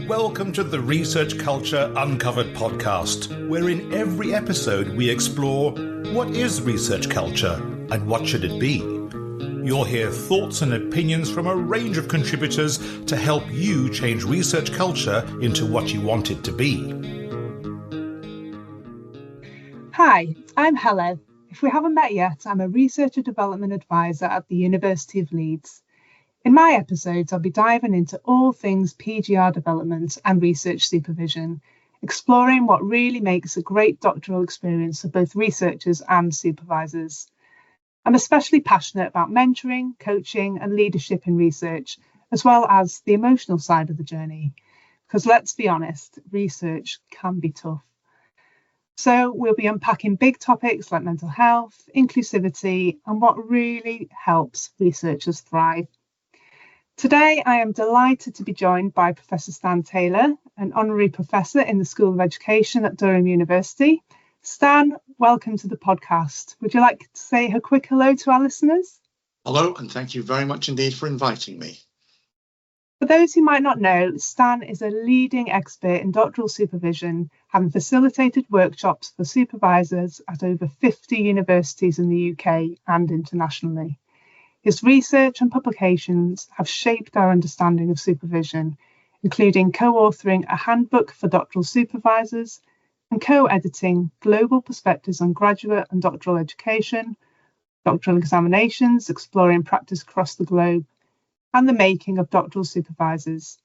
Welcome to the Research Culture Uncovered podcast, where in every episode we explore what is research culture and what should it be. You'll hear thoughts and opinions from a range of contributors to help you change research culture into what you want it to be. Hi, I'm Heledd. If we haven't met yet, I'm a Research and Development Advisor at the University of Leeds. In my episodes, I'll be diving into all things PGR development and research supervision, exploring what really makes a great doctoral experience for both researchers and supervisors. I'm especially passionate about mentoring, coaching, and leadership in research, as well as the emotional side of the journey. Because let's be honest, research can be tough. So we'll be unpacking big topics like mental health, inclusivity, and what really helps researchers thrive. Today, I am delighted to be joined by Professor Stan Taylor, an Honorary Professor in the School of Education at Durham University. Stan, welcome to the podcast. Would you like to say a quick hello to our listeners? Hello, and thank you very much indeed for inviting me. For those who might not know, Stan is a leading expert in doctoral supervision, having facilitated workshops for supervisors at over 50 universities in the UK and internationally. His research and publications have shaped our understanding of supervision, including co-authoring a handbook for doctoral supervisors and co-editing Global Perspectives on Graduate and Doctoral Education, Doctoral Examinations, Exploring Practice Across the Globe, and The Making of Doctoral Supervisors.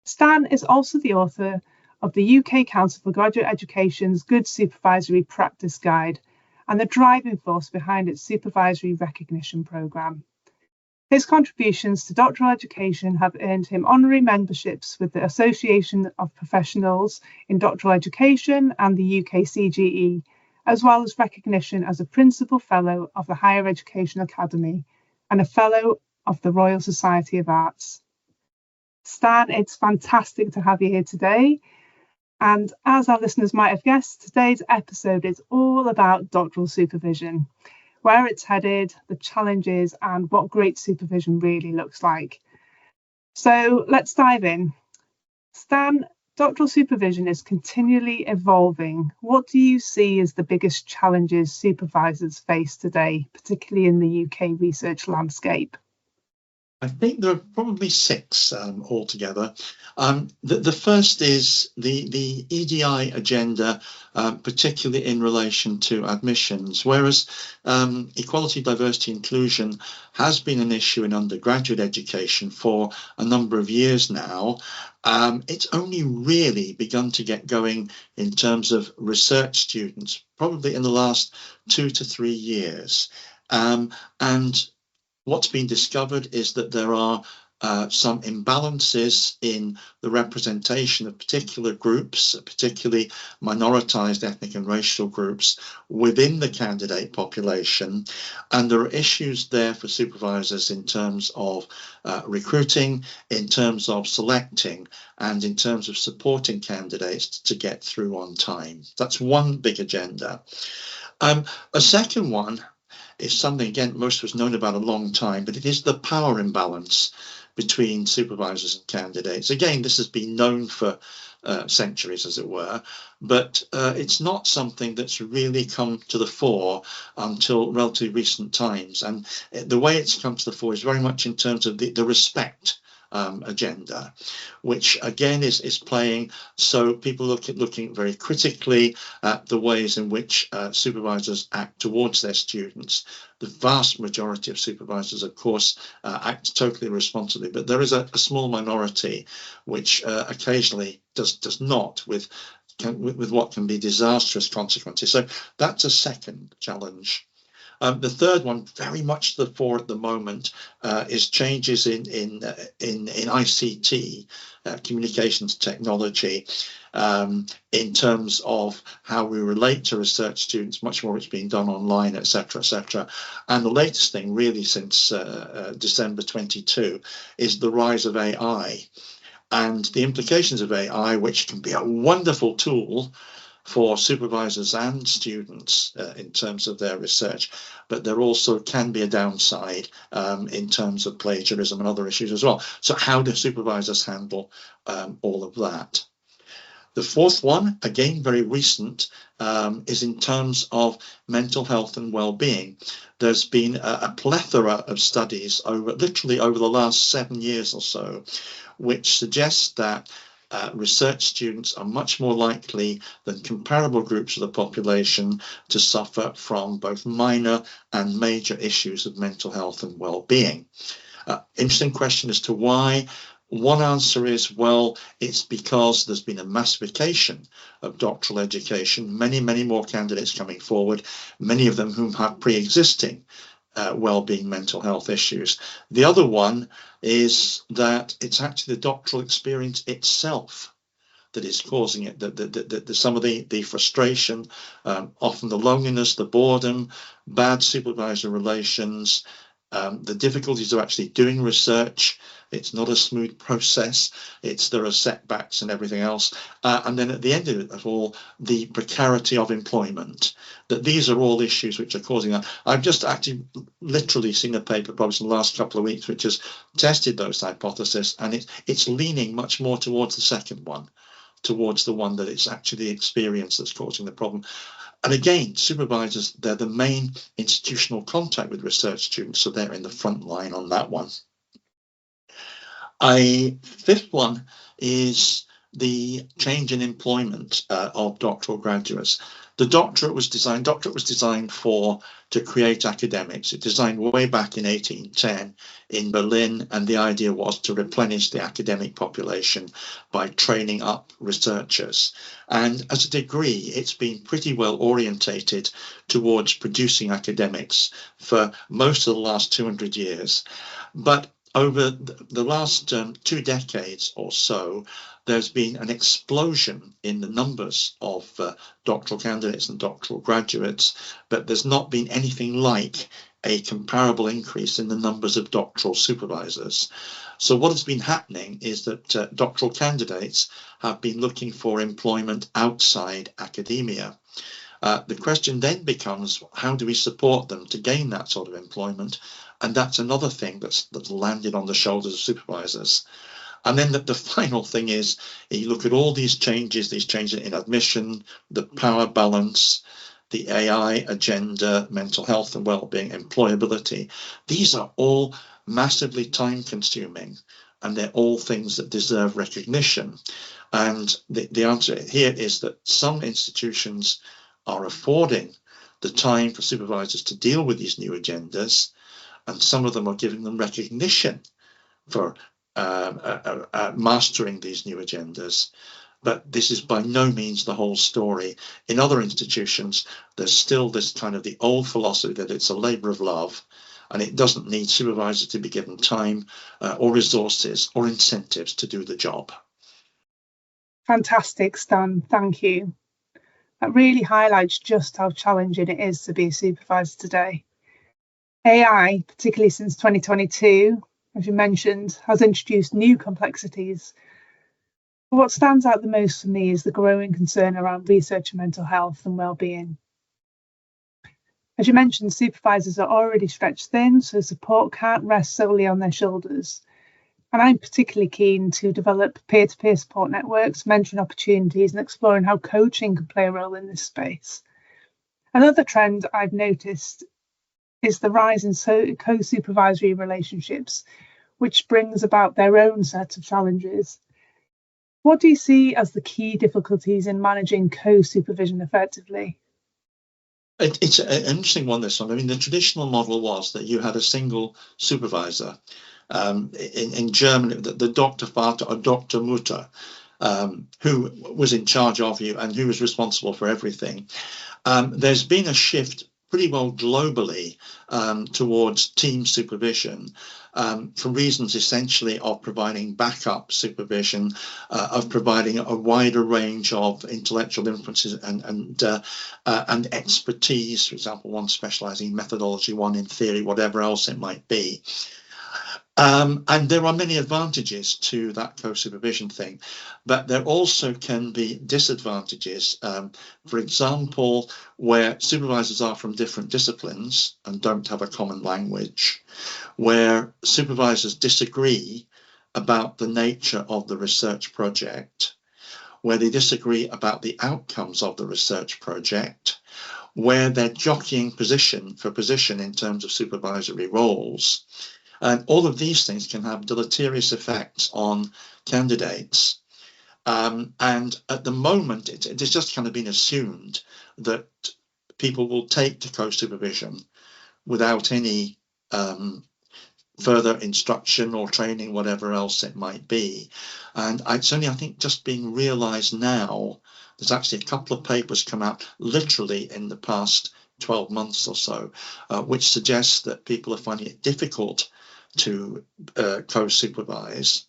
Stan is also the author of the UK Council for Graduate Education's Good Supervisory Practice Guide, and the driving force behind its supervisory recognition programme. His contributions to doctoral education have earned him honorary memberships with the Association of Professionals in Doctoral Education and the UK CGE, as well as recognition as a Principal Fellow of the Higher Education Academy and a Fellow of the Royal Society of Arts. Stan, it's fantastic to have you here today. And as our listeners might have guessed, today's episode is all about doctoral supervision, where it's headed, the challenges, and what great supervision really looks like. So let's dive in. Stan, doctoral supervision is continually evolving. What do you see as the biggest challenges supervisors face today, particularly in the UK research landscape? I think there are probably six altogether. The first is the EDI agenda, particularly in relation to admissions, whereas equality, diversity, inclusion has been an issue in undergraduate education for a number of years now. It's only really begun to get going in terms of research students, probably in the last 2 to 3 years. And what's been discovered is that there are some imbalances in the representation of particular groups, particularly minoritized ethnic and racial groups within the candidate population. And there are issues there for supervisors in terms of recruiting, in terms of selecting, and in terms of supporting candidates to get through on time. That's one big agenda. A second one is something, again, most of us known about a long time, but it is the power imbalance between supervisors and candidates. Again, this has been known for centuries, as it were, but it's not something that's really come to the fore until relatively recent times. And the way it's come to the fore is very much in terms of the respect agenda, which again is playing. So people looking very critically at the ways in which supervisors act towards their students. The vast majority of supervisors, of course, act totally responsibly, but there is a small minority which occasionally does not, with what can be disastrous consequences. So that's a second challenge. The third one, very much to the fore at the moment, is changes in ICT, communications technology, in terms of how we relate to research students. Much more is being done online, etc., etc. And the latest thing, really, since December 22, is the rise of AI and the implications of AI, which can be a wonderful tool, for supervisors and students in terms of their research, but there also can be a downside in terms of plagiarism and other issues as well. So how do supervisors handle all of that? The fourth one, again very recent, is in terms of mental health and well-being. There's been a plethora of studies literally over the last 7 years or so, which suggests that research students are much more likely than comparable groups of the population to suffer from both minor and major issues of mental health and well-being. Interesting question as to why. One answer is, well, it's because there's been a massification of doctoral education, many more candidates coming forward, many of them whom have pre-existing well-being mental health issues. The other one is that it's actually the doctoral experience itself that is causing it, some of the frustration, often the loneliness, the boredom, bad supervisor relations, the difficulties of actually doing research. It's not a smooth process. There are setbacks and everything else. And then at the end of it all, the precarity of employment. That these are all issues which are causing that. I've just actually literally seen a paper published in the last couple of weeks which has tested those hypotheses, and it's leaning much more towards the second one, towards the one that it's actually the experience that's causing the problem. And again, supervisors, they're the main institutional contact with research students, so they're in the front line on that one. A fifth one is the change in employment of doctoral graduates. The doctorate was designed to create academics. It designed way back in 1810 in Berlin, and the idea was to replenish the academic population by training up researchers. And as a degree, it's been pretty well orientated towards producing academics for most of the last 200 years. But over the last 2 decades or so, there's been an explosion in the numbers of doctoral candidates and doctoral graduates, but there's not been anything like a comparable increase in the numbers of doctoral supervisors. So what has been happening is that doctoral candidates have been looking for employment outside academia. The question then becomes, how do we support them to gain that sort of employment? And that's another thing that's landed on the shoulders of supervisors. And then the final thing is, you look at all these changes in admission, the power balance, the AI agenda, mental health and well-being, employability. These are all massively time-consuming, and they're all things that deserve recognition. And the answer here is that some institutions are affording the time for supervisors to deal with these new agendas, and some of them are giving them recognition for mastering these new agendas. But this is by no means the whole story. In other institutions, there's still this kind of the old philosophy that it's a labour of love, and it doesn't need supervisors to be given time or resources or incentives to do the job. Fantastic, Stan. Thank you. That really highlights just how challenging it is to be a supervisor today. AI, particularly since 2022, as you mentioned, has introduced new complexities. But what stands out the most for me is the growing concern around research and mental health and well-being. As you mentioned, supervisors are already stretched thin, so support can't rest solely on their shoulders. And I'm particularly keen to develop peer-to-peer support networks, mentoring opportunities, and exploring how coaching can play a role in this space. Another trend I've noticed is the rise in co-supervisory relationships, which brings about their own set of challenges. What do you see as the key difficulties in managing co-supervision effectively? It's an interesting one, this one. I mean, the traditional model was that you had a single supervisor. In Germany, the Dr. Vater or Dr. Mutter, who was in charge of you and who was responsible for everything. There's been a shift pretty well globally towards team supervision for reasons essentially of providing backup supervision, of providing a wider range of intellectual influences and expertise. For example, one specialising in methodology, one in theory, whatever else it might be. And there are many advantages to that co-supervision thing, but there also can be disadvantages. For example, where supervisors are from different disciplines and don't have a common language, where supervisors disagree about the nature of the research project, where they disagree about the outcomes of the research project, where they're jockeying position for position in terms of supervisory roles. And all of these things can have deleterious effects on candidates. And at the moment, it has just kind of been assumed that people will take to co-supervision without any further instruction or training, whatever else it might be. And it's only, I think, just being realised now. There's actually a couple of papers come out literally in the past 12 months or so, which suggests that people are finding it difficult to co-supervise.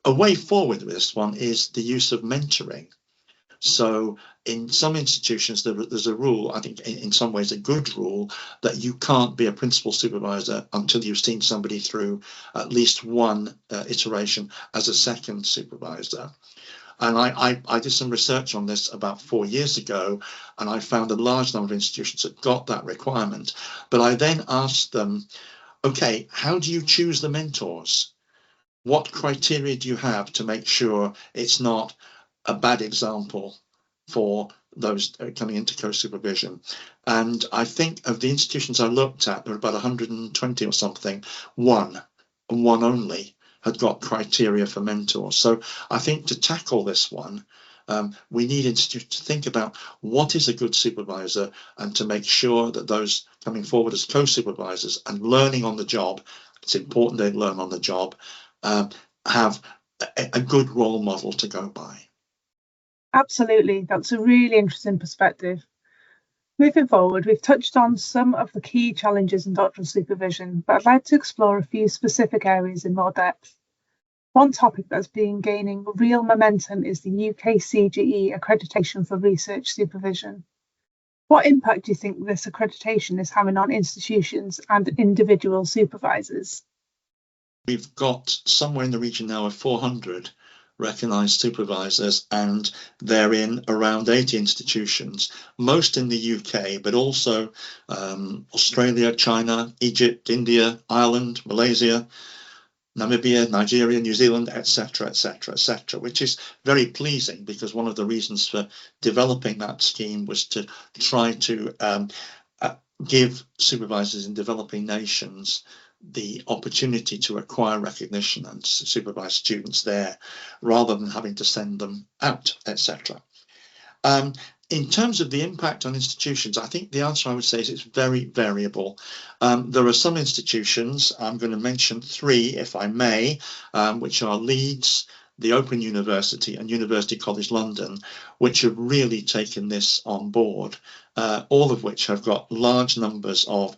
A way forward with this one is the use of mentoring. So in some institutions, there's a rule, I think in some ways a good rule, that you can't be a principal supervisor until you've seen somebody through at least one iteration as a second supervisor. And I did some research on this about 4 years ago, and I found a large number of institutions that got that requirement. But I then asked them, okay, how do you choose the mentors? What criteria do you have to make sure it's not a bad example for those coming into co-supervision? And I think of the institutions I looked at, there were about 120 or something, one only had got criteria for mentors. So I think to tackle this one, we need institutions to think about what is a good supervisor and to make sure that those coming forward as co-supervisors and learning on the job, it's important they learn on the job, have a good role model to go by. Absolutely, that's a really interesting perspective. Moving forward, we've touched on some of the key challenges in doctoral supervision, but I'd like to explore a few specific areas in more depth. One topic that's been gaining real momentum is the UK CGE accreditation for research supervision. What impact do you think this accreditation is having on institutions and individual supervisors? We've got somewhere in the region now of 400 recognised supervisors, and they're in around 80 institutions, most in the UK, but also Australia, China, Egypt, India, Ireland, Malaysia, Namibia, Nigeria, New Zealand, etc., etc., etc., which is very pleasing, because one of the reasons for developing that scheme was to try to give supervisors in developing nations the opportunity to acquire recognition and supervise students there, rather than having to send them out, etc. In terms of the impact on institutions, I think the answer I would say is it's very variable. There are some institutions, I'm going to mention 3 if I may, which are Leeds, the Open University and University College London, which have really taken this on board, all of which have got large numbers of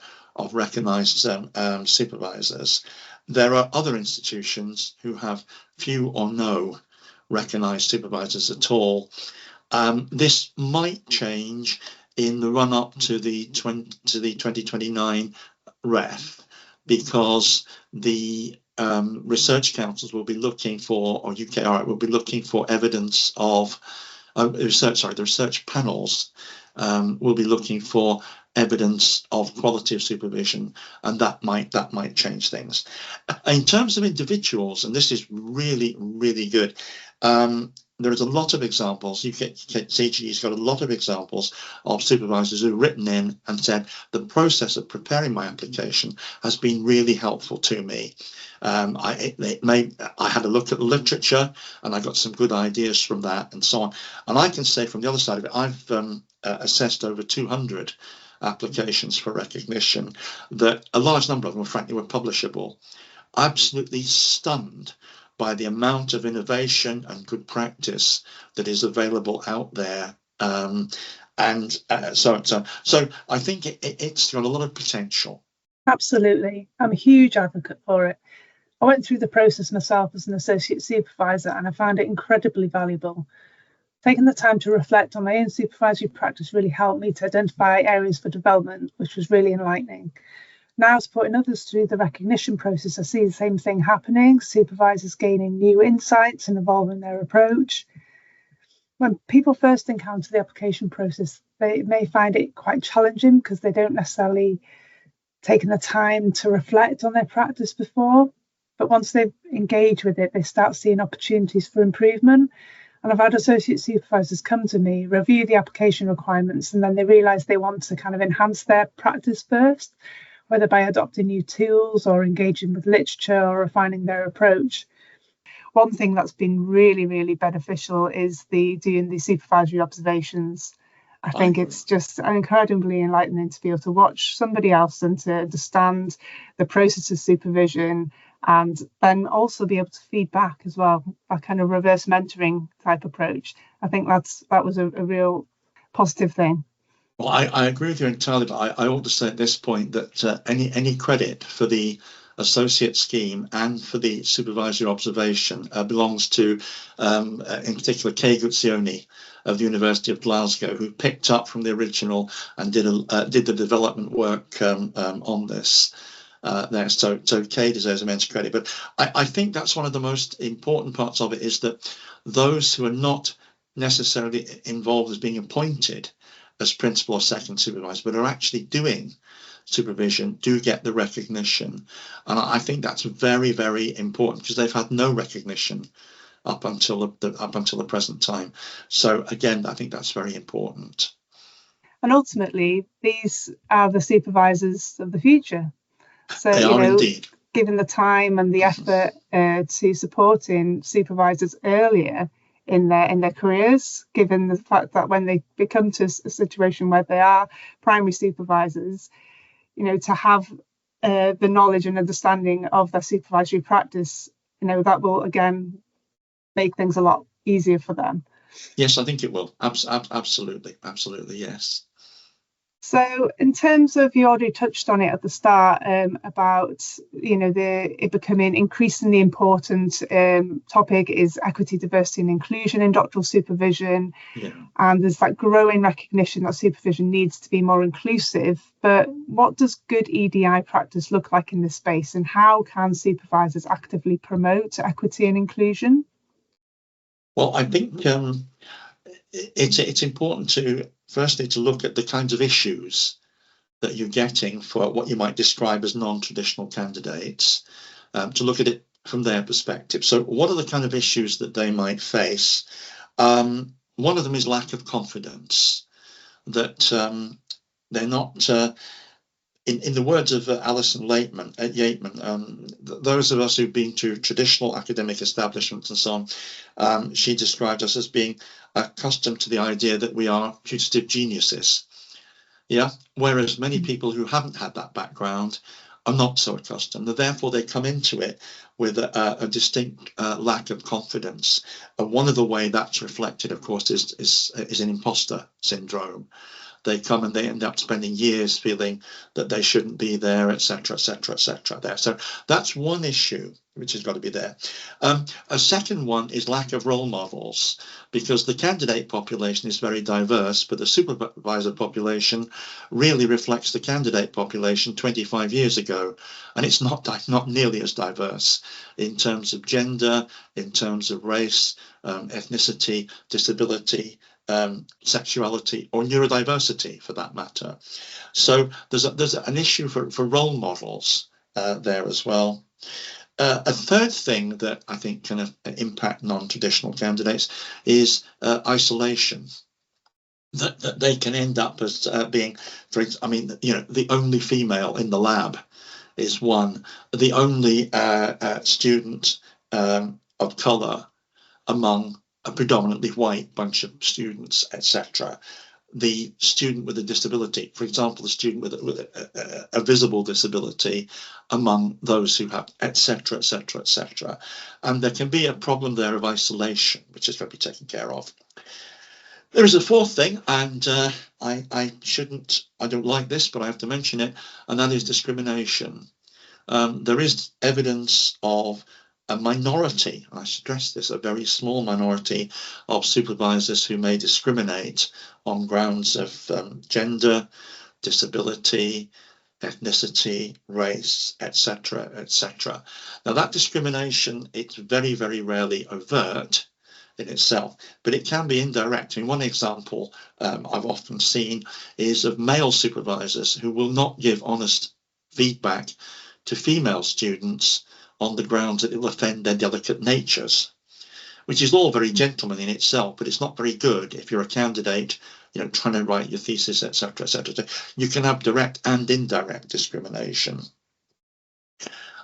recognised supervisors. There are other institutions who have few or no recognised supervisors at all. This might change in the run-up to the 2029 REF, because the research councils will be looking for, or UKRI will be looking for evidence of the research panels will be looking for evidence of quality of supervision, and that might change things. In terms of individuals, and this is really, really good, there is a lot of examples. CGE's got a lot of examples of supervisors who've written in and said the process of preparing my application has been really helpful to me. I had a look at the literature and I got some good ideas from that, and so on. And I can say from the other side of it, I've assessed over 200 applications for recognition, that a large number of them, frankly, were publishable. Absolutely stunned by the amount of innovation and good practice that is available out there, so I think it's got a lot of potential. Absolutely, I'm a huge advocate for it. I went through the process myself as an associate supervisor, and I found it incredibly valuable. Taking the time to reflect on my own supervisory practice really helped me to identify areas for development, which was really enlightening. Now supporting others through the recognition process, I see the same thing happening, supervisors gaining new insights and evolving their approach. When people first encounter the application process, they may find it quite challenging because they don't necessarily taken the time to reflect on their practice before. But once they've engaged with it, they start seeing opportunities for improvement. And I've had associate supervisors come to me, review the application requirements, and then they realise they want to kind of enhance their practice first, whether by adopting new tools or engaging with literature or refining their approach. One thing that's been really, really beneficial is doing the supervisory observations. I think it's just incredibly enlightening to be able to watch somebody else and to understand the process of supervision, and then also be able to feed back as well, that kind of reverse mentoring type approach. I think that was a real positive thing. Well, I agree with you entirely, but I ought to say at this point that any credit for the associate scheme and for the supervisory observation belongs to, in particular, Kay Guzioni of the University of Glasgow, who picked up from the original and did the development work on this. There, so Kay deserves immense credit. But I think that's one of the most important parts of it, is that those who are not necessarily involved as being appointed as principal or second supervisor, but are actually doing supervision, do get the recognition. And I think that's very, very important, because they've had no recognition up until the present time. So again, I think that's very important. And ultimately, these are the supervisors of the future. So they are indeed. Given the time and the effort to supporting supervisors earlier in their careers, given the fact that when they become to a situation where they are primary supervisors, to have the knowledge and understanding of their supervisory practice, that will again make things a lot easier for them. Yes, I think it will. Absolutely, yes. So in terms of, you already touched on it at the start, about it becoming increasingly important topic is equity, diversity and inclusion in doctoral supervision. Yeah. And there's that growing recognition that supervision needs to be more inclusive. But what does good EDI practice look like in this space, and how can supervisors actively promote equity and inclusion? Well, I think it's important to firstly to look at the kinds of issues that you're getting for what you might describe as non-traditional candidates, to look at it from their perspective. So what are the kind of issues that they might face? One of them is lack of confidence, that they're not, in the words of Alison Yateman, those of us who've been to traditional academic establishments and so on, she described us as being accustomed to the idea that we are putative geniuses. Yeah, whereas many people who haven't had that background are not so accustomed, and therefore they come into it with a distinct lack of confidence. And one of the way that's reflected, of course, is an imposter syndrome. They come and they end up spending years feeling that they shouldn't be there, etc., etc., etc. There, so that's one issue which has got to be there. A second one is lack of role models, because the candidate population is very diverse, but the supervisor population really reflects the candidate population 25 years ago, and it's not nearly as diverse in terms of gender, in terms of race, ethnicity, disability, sexuality, or neurodiversity for that matter. So there's an issue for role models there as well. A third thing that I think can impact non-traditional candidates is isolation. That they can end up as being, the only female in the lab is one, the only student of colour among a predominantly white bunch of students, etc. The student with a disability, for example, the student with a visible disability among those who have, etc., etc., etc. And there can be a problem there of isolation, which has got to be taken care of. There is a fourth thing, and I don't like this, but I have to mention it, and that is discrimination. There is evidence of a minority, I stress this, a very small minority of supervisors who may discriminate on grounds of gender, disability, ethnicity, race, etc., etc. Now, that discrimination, it's very, very rarely overt in itself, but it can be indirect. I mean, one example I've often seen is of male supervisors who will not give honest feedback to female students on the grounds that it will offend their delicate natures, which is all very gentlemanly in itself, but it's not very good if you're a candidate, trying to write your thesis, etc., etc. So you can have direct and indirect discrimination.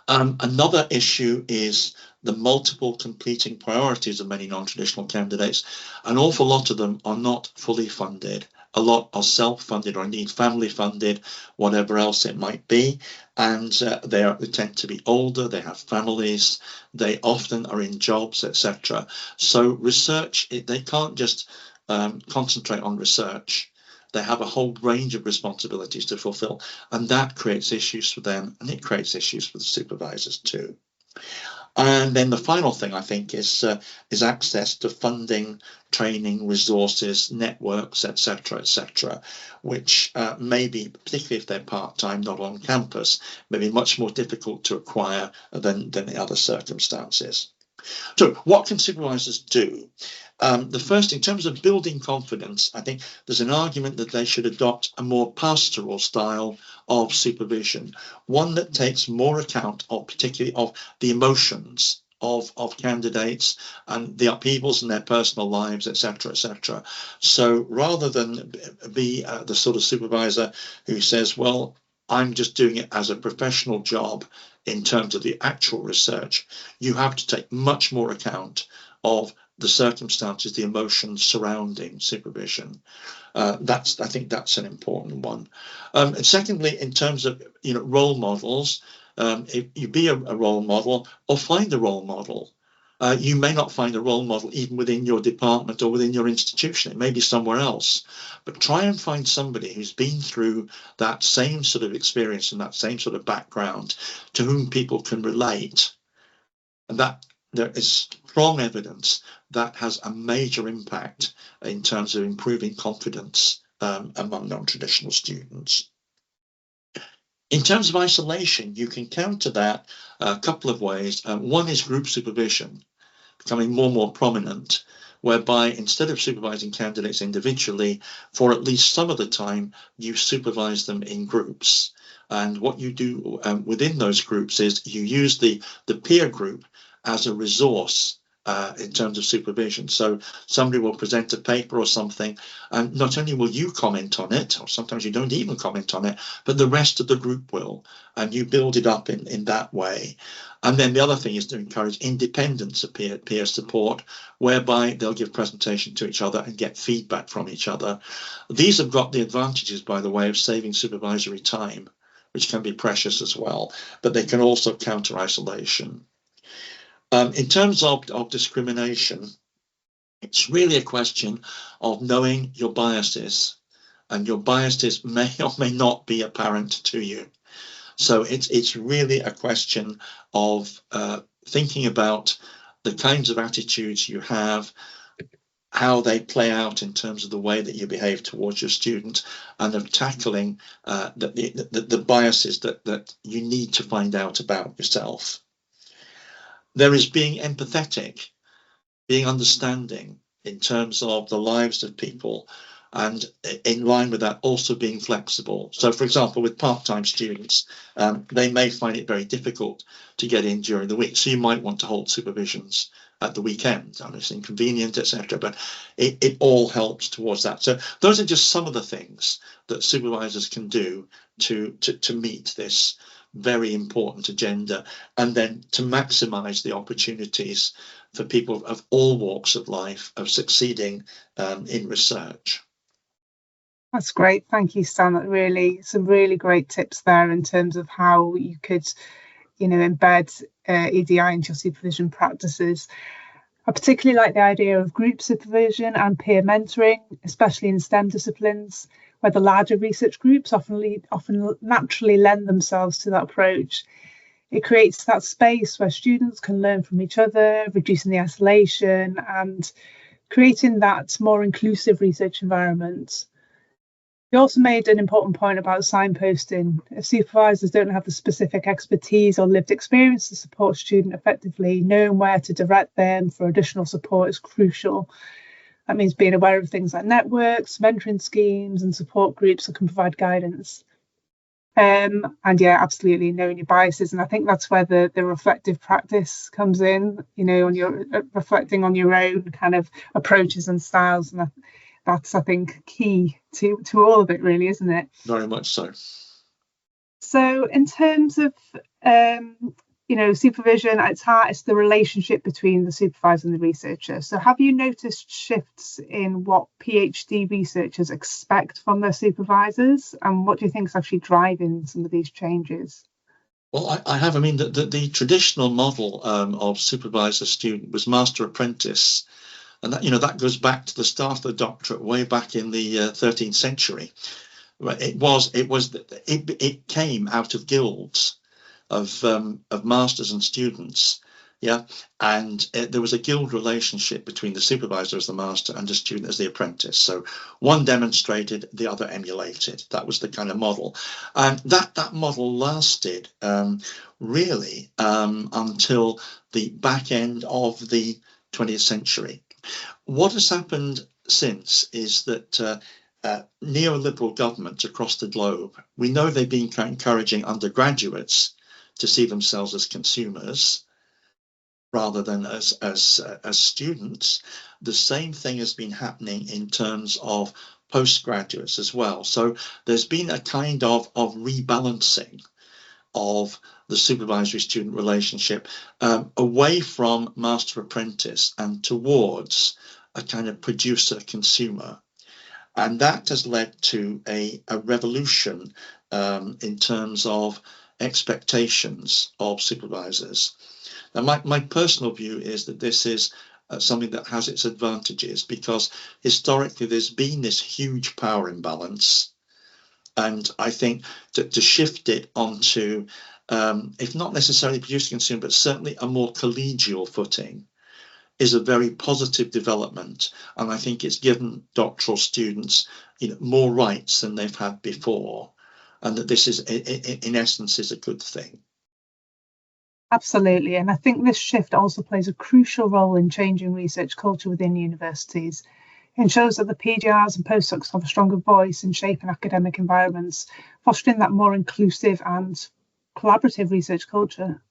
Another issue is the multiple competing priorities of many non-traditional candidates. An awful lot of them are not fully funded. A lot are self-funded or indeed family funded, whatever else it might be. And they tend to be older, they have families, they often are in jobs, etc. So research, they can't just concentrate on research. They have a whole range of responsibilities to fulfill, and that creates issues for them, and it creates issues for the supervisors too. And then the final thing, I think, is access to funding, training, resources, networks, etc., which may be, particularly if they're part-time, not on campus, may be much more difficult to acquire than in other circumstances. So what can supervisors do? The first, in terms of building confidence, I think there's an argument that they should adopt a more pastoral style of supervision, one that takes more account of, particularly of the emotions of candidates and the upheavals in their personal lives, etc., etc. So rather than be the sort of supervisor who says, well, I'm just doing it as a professional job in terms of the actual research, you have to take much more account of the circumstances, the emotions surrounding supervision. I think that's an important one. And secondly, in terms of role models, if you be a role model or find a role model. You may not find a role model even within your department or within your institution. It may be somewhere else. But try and find somebody who's been through that same sort of experience and that same sort of background to whom people can relate. And that there is strong evidence that has a major impact in terms of improving confidence among non-traditional students. In terms of isolation, you can counter that a couple of ways. One is group supervision, becoming more and more prominent, whereby instead of supervising candidates individually, for at least some of the time, you supervise them in groups. And what you do within those groups is you use the peer group as a resource in terms of supervision. So somebody will present a paper or something, and not only will you comment on it, or sometimes you don't even comment on it, but the rest of the group will, and you build it up in that way. And then the other thing is to encourage independence of peer support, whereby they'll give presentation to each other and get feedback from each other. These have got the advantages, by the way, of saving supervisory time, which can be precious as well, but they can also counter isolation. In terms of discrimination, it's really a question of knowing your biases, and your biases may or may not be apparent to you. So it's really a question of thinking about the kinds of attitudes you have, how they play out in terms of the way that you behave towards your student, and of tackling the biases that you need to find out about yourself. There is being empathetic, being understanding in terms of the lives of people, and in line with that also being flexible. So for example, with part-time students, they may find it very difficult to get in during the week. So you might want to hold supervisions at the weekend, and it's inconvenient, etc. But it all helps towards that. So those are just some of the things that supervisors can do to meet this very important agenda, and then to maximize the opportunities for people of all walks of life of succeeding in research. That's great. Thank you, Stan. Some really great tips there in terms of how you could, embed EDI into your supervision practices. I particularly like the idea of group supervision and peer mentoring, especially in STEM disciplines, where the larger research groups often naturally lend themselves to that approach. It creates that space where students can learn from each other, reducing the isolation and creating that more inclusive research environment. You also made an important point about signposting. If supervisors don't have the specific expertise or lived experience to support a student effectively, knowing where to direct them for additional support is crucial. That means being aware of things like networks, mentoring schemes, and support groups that can provide guidance. And yeah, absolutely knowing your biases. And I think that's where the reflective practice comes in, on your reflecting on your own kind of approaches and styles. And that's, I think, key to all of it, really, isn't it? Very much so. So in terms of, supervision, at its heart, it's the relationship between the supervisor and the researcher. So have you noticed shifts in what PhD researchers expect from their supervisors? And what do you think is actually driving some of these changes? Well, I have. I mean, the traditional model of supervisor-student was master-apprentice. And that goes back to the start of the doctorate, way back in the 13th century. It came out of guilds of masters and students, and there was a guild relationship between the supervisor as the master and the student as the apprentice. So one demonstrated, the other emulated. That was the kind of model, and that model lasted really until the back end of the 20th century. What has happened since is that neoliberal governments across the globe, we know they've been encouraging undergraduates to see themselves as consumers rather than as students. The same thing has been happening in terms of postgraduates as well. So there's been a kind of rebalancing of the supervisory-student relationship away from master-apprentice and towards a kind of producer-consumer. And that has led to a revolution in terms of expectations of supervisors. Now, my personal view is that this is something that has its advantages, because historically there's been this huge power imbalance. And I think to shift it onto, if not necessarily producer-consumer, but certainly a more collegial footing, is a very positive development. And I think it's given doctoral students more rights than they've had before. And that this is, in essence, is a good thing. Absolutely. And I think this shift also plays a crucial role in changing research culture within universities. It ensures that the PGRs and postdocs have a stronger voice in shaping academic environments, fostering that more inclusive and collaborative research culture.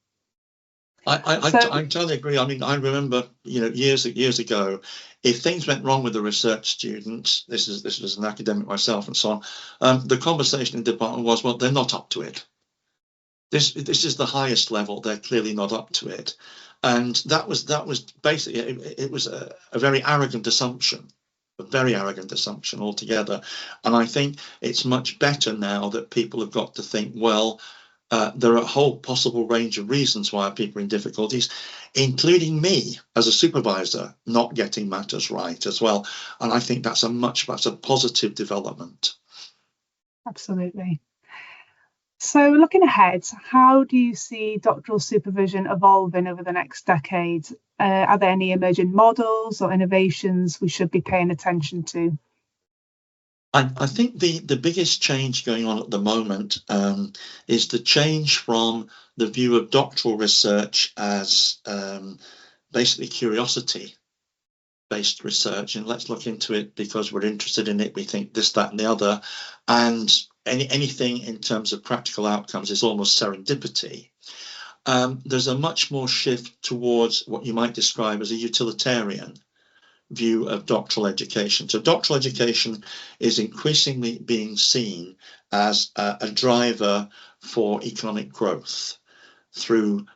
I totally agree. I mean, I remember, years ago, if things went wrong with a research student, this was an academic myself and so on, the conversation in the department was, well, they're not up to it. This is the highest level. They're clearly not up to it. And that was basically, it was a very arrogant assumption. A very arrogant assumption altogether. And I think it's much better now that people have got to think, well, there are a whole possible range of reasons why people are in difficulties, including me as a supervisor not getting matters right as well. And I think that's a positive development. Absolutely. So looking ahead, how do you see doctoral supervision evolving over the next decade? Are there any emerging models or innovations we should be paying attention to? I think the biggest change going on at the moment is the change from the view of doctoral research as basically curiosity-based research, and let's look into it because we're interested in it, we think this, that, and the other, and anything in terms of practical outcomes is almost serendipity. There's a much more shift towards what you might describe as a utilitarian view of doctoral education. So doctoral education is increasingly being seen as a driver for economic growth through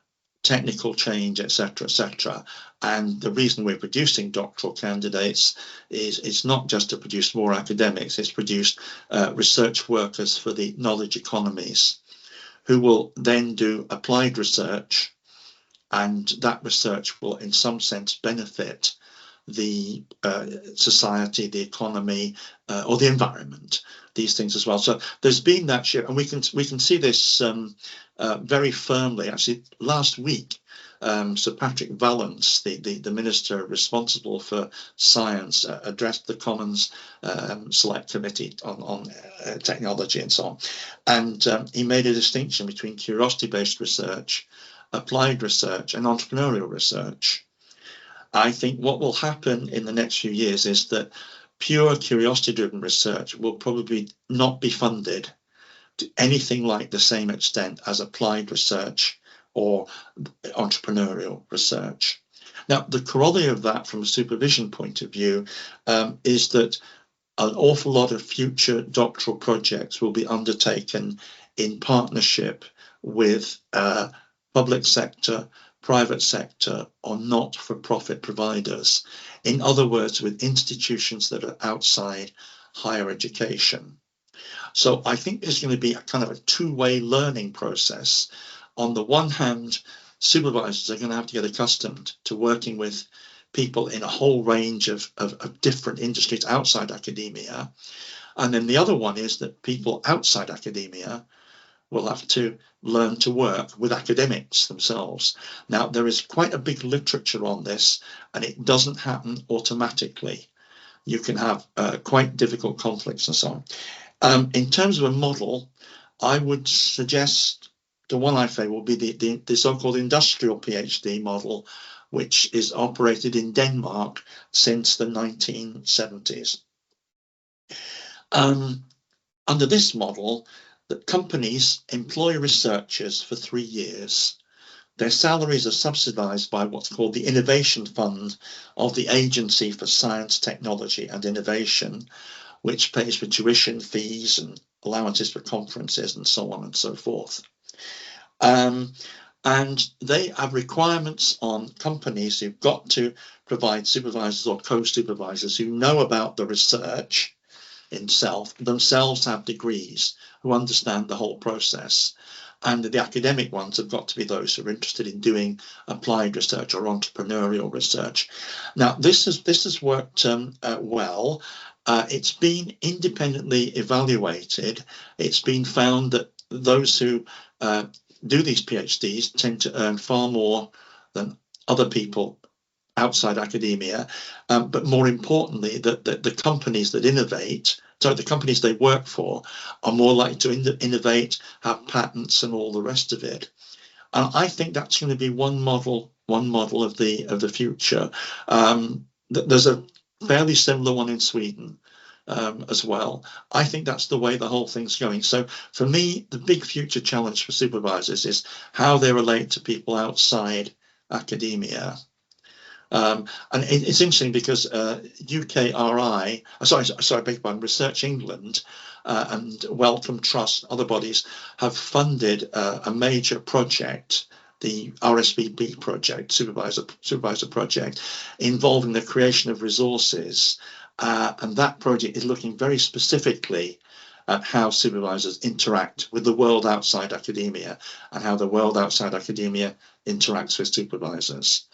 technical change, etc., etc. And the reason we're producing doctoral candidates is not just to produce more academics, it's produce research workers for the knowledge economies who will then do applied research, and that research will in some sense benefit the society, the economy, or the environment, these things as well. So there's been that shift, and we can see this very firmly. Actually, last week Sir Patrick Vallance, the minister responsible for science, addressed the Commons Select Committee on technology and so on. And he made a distinction between curiosity-based research, applied research, and entrepreneurial research. I think what will happen in the next few years is that pure curiosity-driven research will probably not be funded to anything like the same extent as applied research or entrepreneurial research. Now, the corollary of that from a supervision point of view is that an awful lot of future doctoral projects will be undertaken in partnership with public sector, private sector, or not-for-profit providers. In other words, with institutions that are outside higher education. So I think there's going to be a kind of a two-way learning process. On the one hand, supervisors are going to have to get accustomed to working with people in a whole range of different industries outside academia. And then the other one is that people outside academia will have to learn to work with academics themselves. Now, there is quite a big literature on this, and it doesn't happen automatically. You can have quite difficult conflicts and so on. In terms of a model, I would suggest the one I favour will be the so-called industrial PhD model, which is operated in Denmark since the 1970s. Under this model, the companies employ researchers for 3 years. Their salaries are subsidised by what's called the Innovation Fund of the Agency for Science, Technology and Innovation, which pays for tuition fees and allowances for conferences and so on and so forth. And they have requirements on companies who've got to provide supervisors or co-supervisors who know about the research itself, themselves have degrees, who understand the whole process. And the academic ones have got to be those who are interested in doing applied research or entrepreneurial research. Now, this has worked well. It's been independently evaluated. It's been found that those who do these PhDs tend to earn far more than other people outside academia, but more importantly, that the companies that innovate, so the companies they work for, are more likely to innovate, have patents, and all the rest of it. And I think that's going to be one model of the future. There's a fairly similar one in Sweden as well. I think that's the way the whole thing's going. So for me, the big future challenge for supervisors is how they relate to people outside academia. And it's interesting because UKRI, Research England and Wellcome Trust, other bodies have funded a major project, the RSVP project, supervisor project, involving the creation of resources. And that project is looking very specifically at how supervisors interact with the world outside academia and how the world outside academia interacts with supervisors.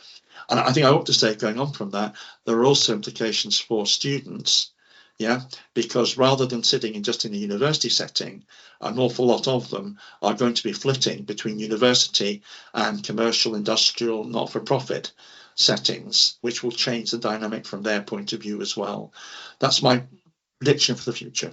And I think I ought to say, going on from that, there are also implications for students, because rather than sitting just in a university setting, an awful lot of them are going to be flitting between university and commercial, industrial, not-for-profit settings, which will change the dynamic from their point of view as well. That's my prediction for the future.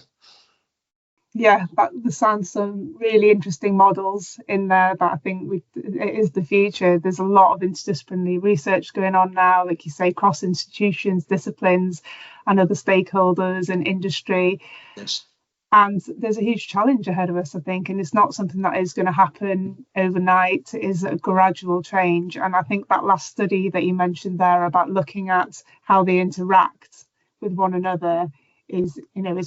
Yeah, that sounds some really interesting models in there that I think it is the future. There's a lot of interdisciplinary research going on now, like you say, cross institutions, disciplines, and other stakeholders and industry. Yes. And there's a huge challenge ahead of us, I think, and it's not something that is going to happen overnight. It is a gradual change. And I think that last study that you mentioned there about looking at how they interact with one another is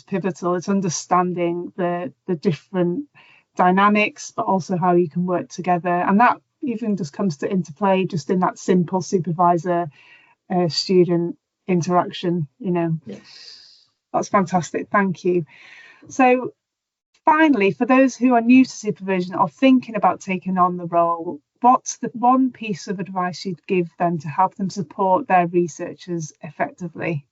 pivotal. It's understanding the different dynamics, but also how you can work together. And that even just comes to interplay just in that simple supervisor student interaction. Yes. That's fantastic. Thank you. So finally, for those who are new to supervision or thinking about taking on the role, what's the one piece of advice you'd give them to help them support their researchers effectively?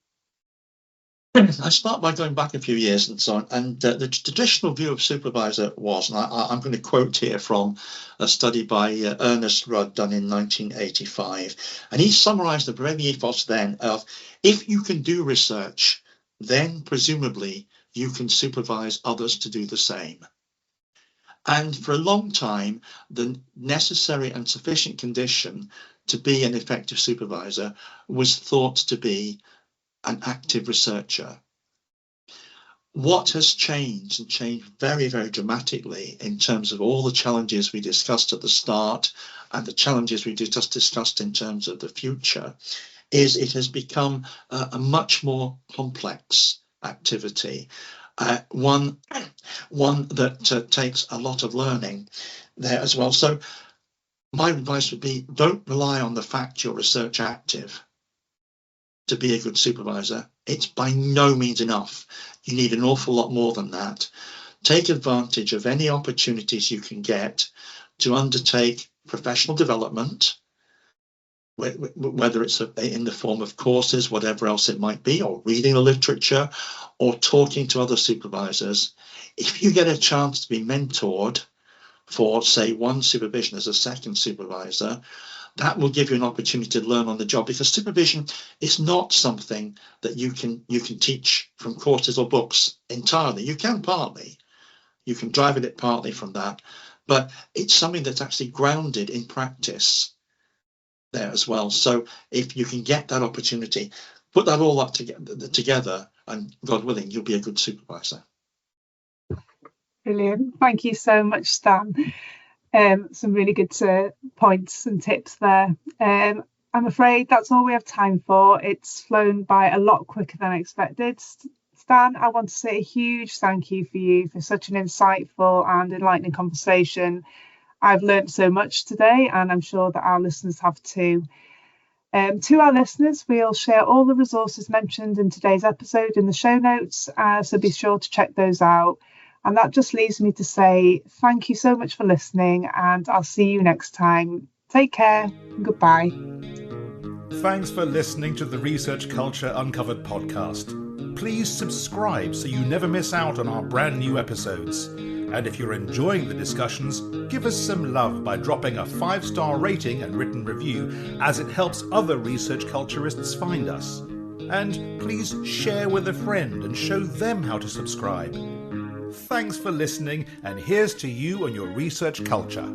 I start by going back a few years and so on. And the traditional view of supervisor was, and I'm going to quote here from a study by Ernest Rudd done in 1985. And he summarized the prevailing ethos then of, if you can do research, then presumably you can supervise others to do the same. And for a long time, the necessary and sufficient condition to be an effective supervisor was thought to be an active researcher. What has changed, and changed very, very dramatically in terms of all the challenges we discussed at the start and the challenges we just discussed in terms of the future, is it has become a much more complex activity, one that takes a lot of learning there as well. So my advice would be, don't rely on the fact you're research active to be a good supervisor. It's by no means enough. You need an awful lot more than that. Take advantage of any opportunities you can get to undertake professional development, whether it's in the form of courses, whatever else it might be, or reading the literature, or talking to other supervisors. If you get a chance to be mentored for, say, one supervision as a second supervisor, that will give you an opportunity to learn on the job, because supervision is not something that you can teach from courses or books entirely. You can partly, you can drive it partly from that, but it's something that's actually grounded in practice there as well. So if you can get that opportunity, put that all up together, and God willing, you'll be a good supervisor. Brilliant. Thank you so much, Stan. Some really good points and tips there. I'm afraid that's all we have time for. It's flown by a lot quicker than I expected. Stan, I want to say a huge thank you for you for such an insightful and enlightening conversation. I've learned so much today, and I'm sure that our listeners have too. To our listeners, we'll share all the resources mentioned in today's episode in the show notes, so be sure to check those out. And that just leaves me to say thank you so much for listening, and I'll see you next time. Take care and goodbye. Thanks for listening to the Research Culture Uncovered podcast. Please subscribe so you never miss out on our brand new episodes. And if you're enjoying the discussions, give us some love by dropping a 5-star rating and written review, as it helps other research culturists find us. And please share with a friend and show them how to subscribe. Thanks for listening, and here's to you and your research culture.